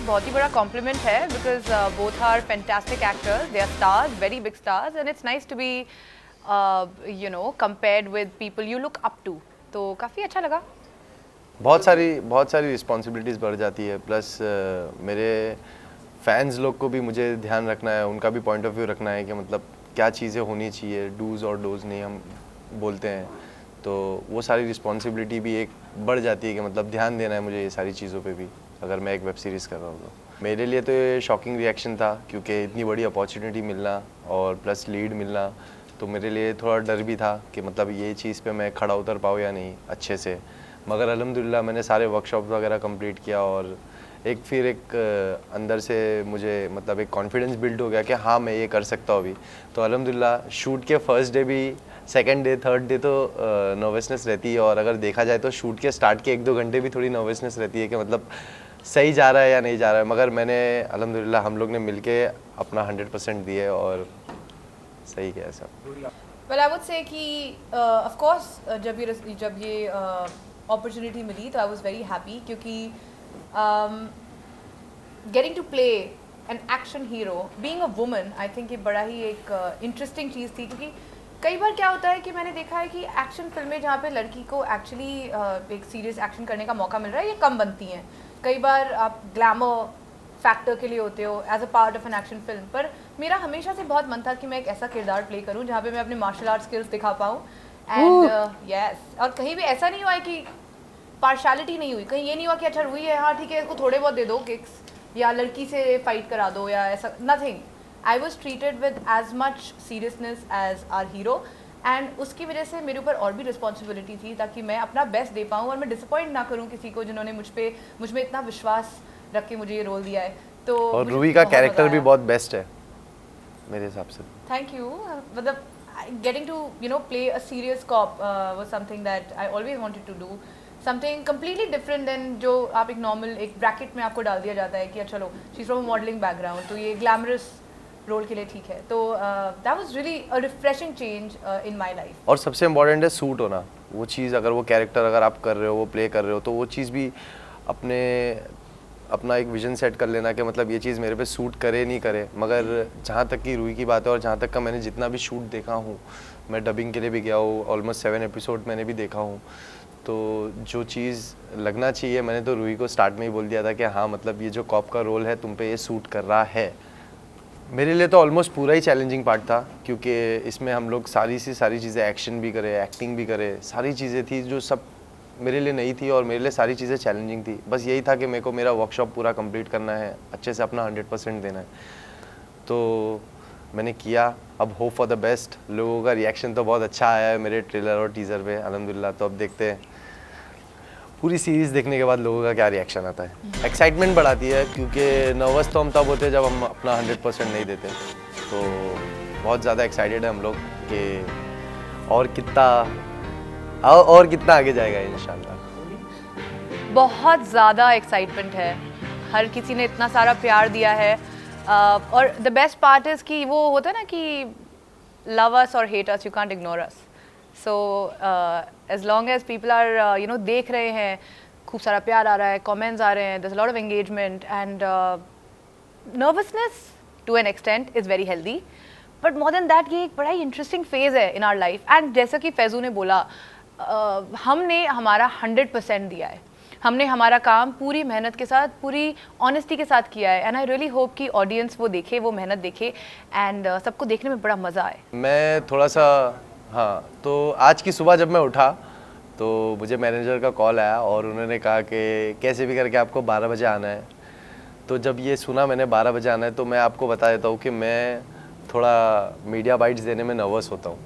बहुत ही बड़ा कॉम्प्लीमेंट है because both are fantastic actors, they are stars, very big stars, and it's nice to be you know compared with people you look up to. तो काफ़ी अच्छा लगा. बहुत सारी रिस्पॉन्सिबिलिटीज़ बढ़ जाती है, प्लस मेरे फैंस लोग को भी मुझे ध्यान रखना है, उनका भी पॉइंट ऑफ व्यू रखना है कि मतलब क्या चीज़ें होनी चाहिए, डूज़ और डोज़ नहीं हम बोलते हैं, तो वो सारी रिस्पॉन्सिबिलिटी भी एक बढ़ जाती है कि मतलब ध्यान देना है मुझे ये सारी चीज़ों पे भी, अगर मैं एक वेब सीरीज़ कर रहा हूँ तो. मेरे लिए तो ये शॉकिंग रिएक्शन था क्योंकि इतनी बड़ी अपॉर्चुनिटी मिलना और प्लस लीड मिलना, तो मेरे लिए थोड़ा डर भी था कि मतलब ये चीज़ पे मैं खड़ा उतर पाऊँ या नहीं अच्छे से. मगर अल्हम्दुलिल्लाह मैंने सारे वर्कशॉप वगैरह कंप्लीट किया और एक अंदर से मुझे मतलब एक कॉन्फिडेंस बिल्ड हो गया कि हाँ मैं ये कर सकता हूँ अभी. तो अल्हम्दुलिल्लाह शूट के फर्स्ट डे भी, सेकंड डे, थर्ड डे तो नर्वसनेस रहती है, और अगर देखा जाए तो शूट के स्टार्ट के 1-2 घंटे भी थोड़ी नर्वसनेस रहती है कि मतलब सही जा रहा है या नहीं जा रहा है. मगर मैंने अल्हम्दुलिल्लाह हम लोग ने मिलके अपना 100% दिए और सही किया सब. Well, I would say कि of course जब ये opportunity मिली तो I was very happy क्योंकि getting to play an action hero, being a woman, I think ये बड़ा ही एक interesting चीज़ थी क्योंकि कई बार क्या होता है कि मैंने देखा है कि एक्शन फिल्में जहाँ पे लड़की को एक्चुअली एक सीरियस एक्शन करने का मौका मिल रहा है ये कम बनती हैं. कई बार आप ग्लैमर फैक्टर के लिए होते हो as a part of an action film, पर मेरा हमेशा से बहुत मन था कि मैं एक ऐसा किरदार प्ले करूं जहाँ पे मैं अपने मार्शल आर्ट स्किल्स दिखा पाऊँ. एंड यस, और कहीं भी ऐसा नहीं हुआ है कि पार्शलिटी नहीं हुई, कहीं ये नहीं हुआ कि अच्छा रूही है हाँ ठीक है इसको थोड़े बहुत दे दो किक्स या लड़की से फाइट करा दो या ऐसा, nothing. I was treated with as much seriousness as our hero, and उसकी वजह से मेरे ऊपर और भी रिस्पॉन्सिबिलिटी थी ताकि मैं अपना बेस्ट दे पाऊँ और मैं डिसअपॉइंट ना करूँ किसी को जिन्होंने मुझ में इतना विश्वास रख के मुझे ये रोल दिया है. तो और रूही का कैरेक्टर भी बहुत बेस्ट है मेरे हिसाब से. Thank you. मतलब getting to play a serious cop was something that I always wanted to do, something completely different than जो आप एक नॉर्मल एक ब्रैकेट में आपको डाल दिया जाता है कि चलो she is from modelling background तो ये ग्लैमरस रोल के लिए ठीक है. तो that was really a refreshing change in my life. और सबसे इम्पोर्टेंट है सूट होना. वो चीज़ अगर वो कैरेक्टर अगर आप कर रहे हो, वो प्ले कर रहे हो, तो वो चीज़ भी अपना एक विजन सेट कर लेना कि मतलब ये चीज़ मेरे पे सूट करे नहीं करे. मगर जहाँ तक की रूही की बात है और जहाँ तक का मैंने जितना भी शूट देखा हूँ, मैं डबिंग के लिए भी गया हूँ, ऑलमोस्ट 7 एपिसोड मैंने भी देखा हूँ, तो जो चीज़ लगना चाहिए मैंने तो रूही को स्टार्ट में ही बोल दिया था कि हाँ मतलब ये जो कॉप का रोल है तुम पे ये सूट कर रहा है. मेरे लिए तो ऑलमोस्ट पूरा ही चैलेंजिंग पार्ट था क्योंकि इसमें हम लोग सारी चीज़ें, एक्शन भी करे, एक्टिंग भी करे, सारी चीज़ें थी जो सब मेरे लिए नई थी और मेरे लिए सारी चीज़ें चैलेंजिंग थी. बस यही था कि मेरे को मेरा वर्कशॉप पूरा कंप्लीट करना है, अच्छे से अपना 100% देना है. तो मैंने किया. अब होप फॉर द बेस्ट. लोगों का रिएक्शन तो बहुत अच्छा आया है मेरे ट्रेलर और टीज़र पे अल्हम्दुलिल्लाह. तो अब देखते हैं पूरी सीरीज़ देखने के बाद लोगों का क्या रिएक्शन आता है. एक्साइटमेंट बढ़ाती है क्योंकि नर्वस तो हम तब होते हैं जब हम अपना 100% नहीं देते. तो बहुत ज़्यादा एक्साइटेड है हम लोग कि और कितना आगे जाएगा इंशाल्लाह. बहुत ज़्यादा एक्साइटमेंट है. हर किसी ने इतना सारा प्यार दिया है और द बेस्ट पार्ट इज़ कि वो होता है ना कि लव अस और hate us, you can't ignore us. So as long as people are देख रहे हैं, खूब सारा प्यार आ रहा है, कमेंट्स आ रहे हैं, there is a lot of engagement and nervousness to an extent is very healthy, but more than that ये एक बड़ा ही इंटरेस्टिंग फेज़ है इन आवर लाइफ. एंड जैसा कि फैज़ू ने बोला, हमने हमारा 100% दिया है, हमने हमारा काम पूरी मेहनत के साथ, पूरी ऑनेस्टी के साथ किया है. एंड आई रियली होप कि ऑडियंस वो देखे, वो मेहनत देखे एंड सबको देखने में बड़ा मज़ा आए. मैं थोड़ा सा तो आज की सुबह जब मैं उठा तो मुझे मैनेजर का कॉल आया और उन्होंने कहा कि कैसे भी करके आपको 12 बजे आना है. तो जब ये सुना मैंने 12 बजे आना है, तो मैं आपको बता देता हूँ कि मैं थोड़ा मीडिया बाइट्स देने में नर्वस होता हूँ,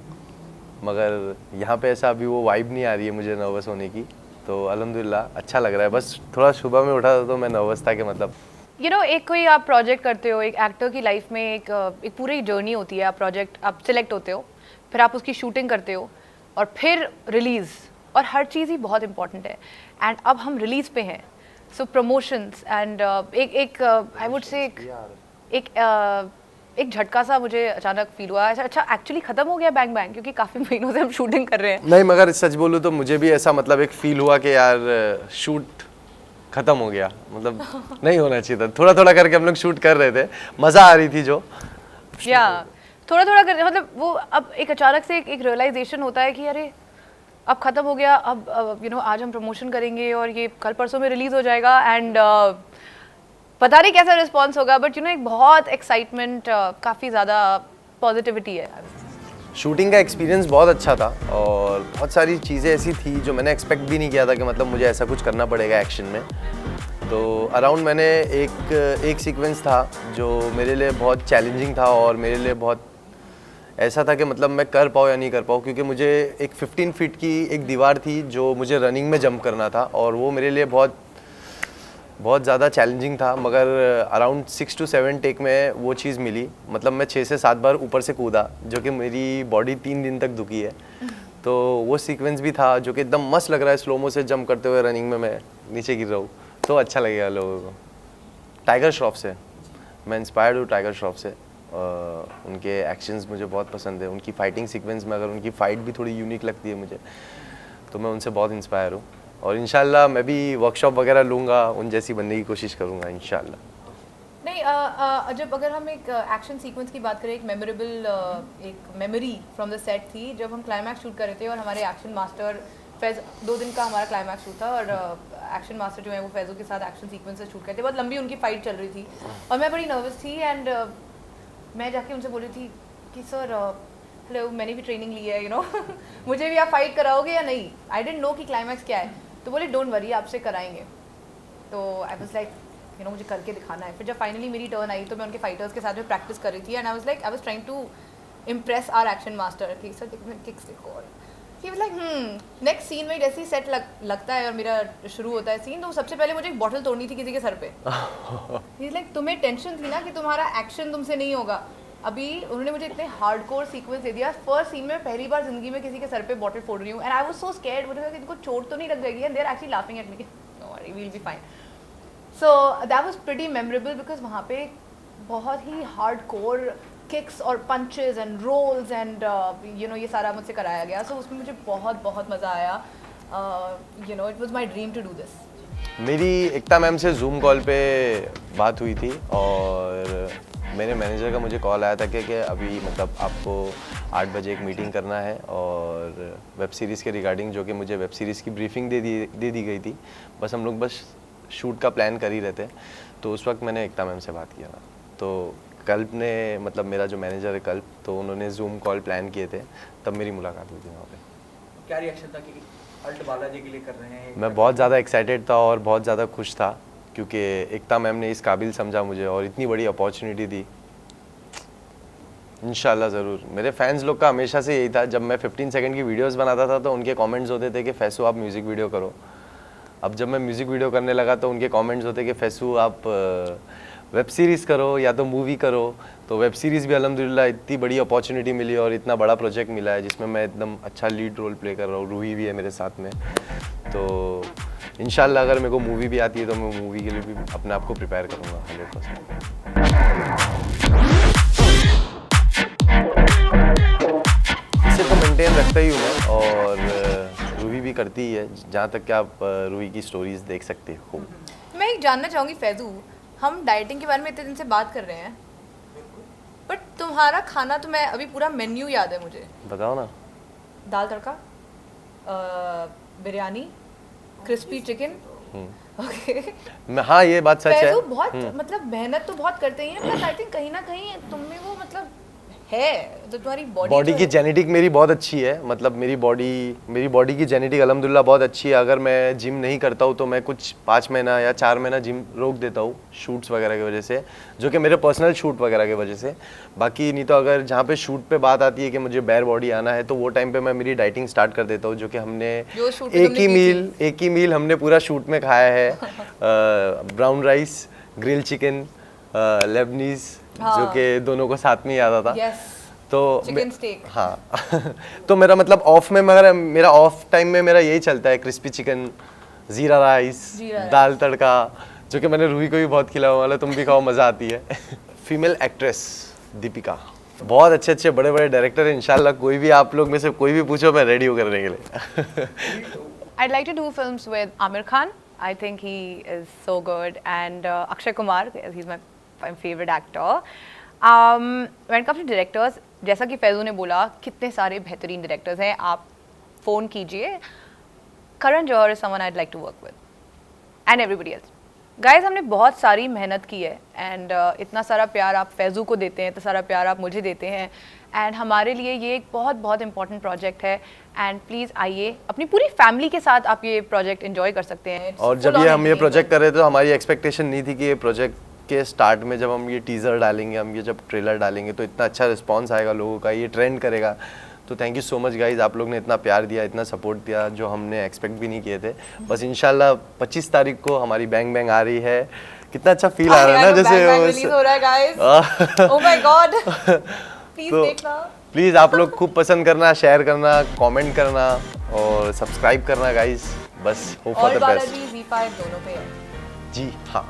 मगर यहाँ पे ऐसा अभी वो वाइब नहीं आ रही है मुझे नर्वस होने की. तो अल्हम्दुलिल्लाह अच्छा लग रहा है. बस थोड़ा सुबह में उठा था तो मैं नर्वस था कि मतलब एक कोई आप प्रोजेक्ट करते हो, एक एक्टर की लाइफ में एक पूरी जर्नी होती है. आप सिलेक्ट होते हो, फिर आप उसकी शूटिंग करते हो और फिर रिलीज़, और हर चीज़ ही बहुत इंपॉर्टेंट है. एंड अब हम रिलीज़ पे हैं, सो प्रमोशंस एंड एक आई वुड से एक झटका सा मुझे अचानक फील हुआ. अच्छा एक्चुअली ख़त्म हो गया बैंग बैंग, क्योंकि काफ़ी महीनों से हम शूटिंग कर रहे हैं. नहीं, मगर सच बोलूँ तो मुझे भी ऐसा मतलब एक फील हुआ कि यार शूट ख़त्म हो गया, मतलब नहीं होना चाहिए था। थोड़ा थोड़ा करके हम लोग शूट कर रहे थे, मज़ा आ रही थी जो या थोड़ा थोड़ा कर, मतलब वो अब एक अचानक से एक रियलाइजेशन होता है कि अरे अब ख़त्म हो गया, अब यू नो आज हम प्रमोशन करेंगे और ये कल परसों में रिलीज़ हो जाएगा एंड पता नहीं कैसा रिस्पॉन्स होगा, बट यू नो एक बहुत एक्साइटमेंट, काफ़ी ज़्यादा पॉजिटिविटी है। शूटिंग का एक्सपीरियंस बहुत अच्छा था और बहुत सारी चीज़ें ऐसी थी जो मैंने एक्सपेक्ट भी नहीं किया था कि मतलब मुझे ऐसा कुछ करना पड़ेगा एक्शन में। तो अराउंड मैंने एक सीक्वेंस था जो मेरे लिए बहुत चैलेंजिंग था और मेरे लिए बहुत ऐसा था कि मतलब मैं कर पाऊँ या नहीं कर पाऊँ, क्योंकि मुझे एक 15 फीट की एक दीवार थी जो मुझे रनिंग में जंप करना था और वो मेरे लिए बहुत ज़्यादा चैलेंजिंग था। मगर अराउंड 6 to 7 टेक में वो चीज़ मिली, मतलब मैं 6 से 7 बार ऊपर से कूदा, जो कि मेरी बॉडी 3 दिन तक दुखी है। तो वो सीक्वेंस भी था जो कि एकदम मस्त लग रहा है, स्लोमो से जंप करते हुए रनिंग में मैं नीचे गिर रहा हूँ, तो अच्छा लगेगा लोगों को। टाइगर श्रॉफ से मैं इंस्पायर्ड हूँ, टाइगर श्रॉफ से। उनके एक्शंस मुझे बहुत पसंद है, उनकी फाइटिंग सीक्वेंस में अगर उनकी फ़ाइट भी थोड़ी यूनिक लगती है मुझे, तो मैं उनसे बहुत इंस्पायर हूँ और इंशाल्लाह मैं भी वर्कशॉप वगैरह लूँगा, उन जैसी बनने की कोशिश करूँगा इंशाल्लाह। नहीं, जब अगर हम एक एक्शन सीक्वेंस की बात करें, एक मेमोरेबल एक मेमोरी फ्रॉम द सेट थी जब हम क्लाइमैक्स शूट कर रहे थे और हमारे एक्शन मास्टर फैज 2 दिन का हमारा क्लाइमैक्स शूट था और एक्शन मास्टर जो है वो फैज़ो के साथ एक्शन सीक्वेंस से शूट करते, बहुत लंबी उनकी फ़ाइट चल रही थी और मैं बड़ी नर्वस थी एंड मैं जाके उनसे बोली थी कि सर हेलो, मैंने भी ट्रेनिंग ली है, यू नो मुझे भी आप फाइट कराओगे या नहीं। आई डेंट नो कि क्लाइमैक्स क्या है, तो बोले डोंट वरी आपसे कराएंगे। तो I was like you know मुझे करके दिखाना है। फिर जब फाइनली मेरी टर्न आई तो मैं उनके फाइटर्स के साथ में प्रैक्टिस कर रही थी and I was trying to impress our action master कि सर किक्स देखो, और he was like next scene में जैसे ही सेट लगता है और मेरा शुरू होता है सीन, तो सबसे पहले मुझे एक बॉटल तोड़नी थी किसी के सर पे। ही लाइक तुम्हें टेंशन थी ना कि तुम्हारा एक्शन तुमसे नहीं होगा, अभी उन्होंने मुझे इतने हार्डकोर सीक्वेंस दे दिया। फर्स्ट सीन में पहली बार जिंदगी में किसी के सर पे बॉटल फोड़ रही हूँ and I was so scared, मुझे लगा कि इनको चोट तो नहीं लग जाएगी and they are actually laughing at me, no worry we will be fine. So that was pretty memorable because वहाँ पे बहुत ही हार्डकोर किक्स और punches and rolls and you know ये सारा मुझसे कराया गया। सो उसमें मुझे बहुत बहुत मज़ा आया। You know it was my dream to do this. मेरी एकता मैम से जूम कॉल पे बात हुई थी और मेरे मैनेजर का मुझे कॉल आया था कि अभी मतलब आपको 8 बजे एक मीटिंग करना है और वेब सीरीज़ के रिगार्डिंग, जो कि मुझे वेब सीरीज़ की ब्रीफिंग दे दी गई थी, बस हम लोग बस शूट का प्लान कर ही रहे थे। तो उस वक्त मैंने एकता मैम से बात किया था। तो कल्प ने, मतलब मेरा जो मैनेजर है कल्प, तो उन्होंने जूम कॉल प्लान किए थे, तब मेरी मुलाकात हुई थी वहाँ पे। क्या रिएक्शन था कि अल्ट बालाजी के लिए कर रहे हैं? मैं बहुत ज़्यादा एक्साइटेड था और बहुत ज़्यादा खुश था क्योंकि एकता मैम ने इस काबिल समझा मुझे और इतनी बड़ी अपॉर्चुनिटी दी। इंशाल्लाह ज़रूर। मेरे फैंस लोग का हमेशा से यही था, जब मैं 15 सेकंड की वीडियोस बनाता था तो उनके कमेंट्स होते थे कि फैसू आप म्यूज़िक वीडियो करो। अब जब मैं म्यूज़िक वीडियो करने लगा तो उनके कमेंट्स होते कि फैसू आप वेब सीरीज़ करो या तो मूवी करो। तो वेब सीरीज़ भी अल्हम्दुलिल्लाह इतनी बड़ी अपॉर्चुनिटी मिली और इतना बड़ा प्रोजेक्ट मिला है जिसमें मैं एकदम अच्छा लीड रोल प्ले कर रहा हूँ। रूही भी है मेरे साथ में। तो इंशाल्लाह अगर मेरे को मूवी भी आती है तो मैं मूवी के लिए भी अपने आप को प्रिपेयर करूँगा 100%। इसे तो मेंटेन रखता ही हूँ मैं और रूही भी करती ही है, जहाँ तक कि आप रूही की स्टोरीज़ देख सकते हो। मैं एक जानना चाहूँगी फैजू, हम डाइटिंग के बारे में इतने दिन से बात कर रहे हैं, बट तुम्हारा खाना तो मैं अभी पूरा मेन्यू याद है मुझे। बताओ ना। दाल तड़का, बिरयानी, क्रिस्पी चिकन। ओके। हाँ ये बात सच है। फैजू बहुत मतलब मेहनत तो बहुत करते ही हैं, प्लस आई थिंक कहीं ना कहीं तुम में वो मतलब है, तो तुम्हारी बॉडी की जेनेटिक मेरी बहुत अच्छी है। मतलब मेरी बॉडी की जेनेटिक अल्हम्दुलिल्लाह बहुत अच्छी है। अगर मैं जिम नहीं करता हूँ तो मैं कुछ 5 महीना या 4 महीना जिम रोक देता हूँ शूट्स वगैरह की वजह से, जो कि मेरे पर्सनल शूट वगैरह की वजह से। बाकी नहीं तो अगर जहाँ पे शूट पे बात आती है कि मुझे बेयर बॉडी आना है तो वो टाइम पे मैं मेरी डाइटिंग स्टार्ट कर देता हूँ, जो कि हमने एक ही मील हमने पूरा शूट में खाया है। Brown rice, grill chicken, Lebanese, जो कि दोनों को साथ में ही आता था। तो चिकन स्टेक। हाँ तो मेरा मतलब ऑफ में मेरा ऑफ टाइम में मेरा यही चलता है, क्रिस्पी चिकन, जीरा राइस, दाल तड़का, जो कि मैंने रूही को भी बहुत खिलाया वाला, तुम भी खाओ, मज़ा आती है। फीमेल एक्ट्रेस दीपिका, बहुत अच्छे बड़े डायरेक्टर हैं। इंशाल्लाह कोई भी आप लोग में से कोई भी पूछो, मैं रेडी हूँ करने के लिए। I'd like to do films with Amir Khan. I think he is so good. And Akshay Kumar, he's my favorite actor. When it comes to directors, जैसा कि फैज़ू ने बोला, कितने सारे बेहतरीन डायरेक्टर्स हैं, आप फ़ोन कीजिए. Karan Johar is someone I'd like to work with. And everybody else. Guys हमने बहुत सारी मेहनत की है एंड इतना सारा प्यार आप फैज़ू को देते हैं, इतना सारा प्यार आप मुझे देते हैं एंड हमारे लिए ये एक बहुत बहुत इंपॉर्टेंट प्रोजेक्ट है एंड प्लीज़ आइए, अपनी पूरी फैमिली के साथ आप ये प्रोजेक्ट एंजॉय कर सकते हैं. और जब ये हम ये प्रोजेक्ट कर रहे थे तो हमारी एक्सपेक्टेशन नहीं थी कि ये प्रोजेक्ट के स्टार्ट में जब हम ये टीज़र डालेंगे, हम ये जब ट्रेलर डालेंगे तो इतना अच्छा रिस्पॉन्स आएगा लोगों का, ये ट्रेंड करेगा. तो thank you so much guys, आप लोग ने इतना प्यार दिया, इतना सपोर्ट दिया जो हमने एक्सपेक्ट भी नहीं किए थे. बस इंशाल्लाह 25 तारीख को हमारी बैंग बैंग आ रही है. कितना अच्छा फील आ रहा है ना, जैसे रिलीज हो रहा है guys. Oh my God, please देखना. प्लीज़ आप लोग खूब पसंद करना, शेयर करना, कमेंट करना और सब्सक्राइब करना गाइज. बस hope for the best. ZEE5 दोनों पे है जी हाँ.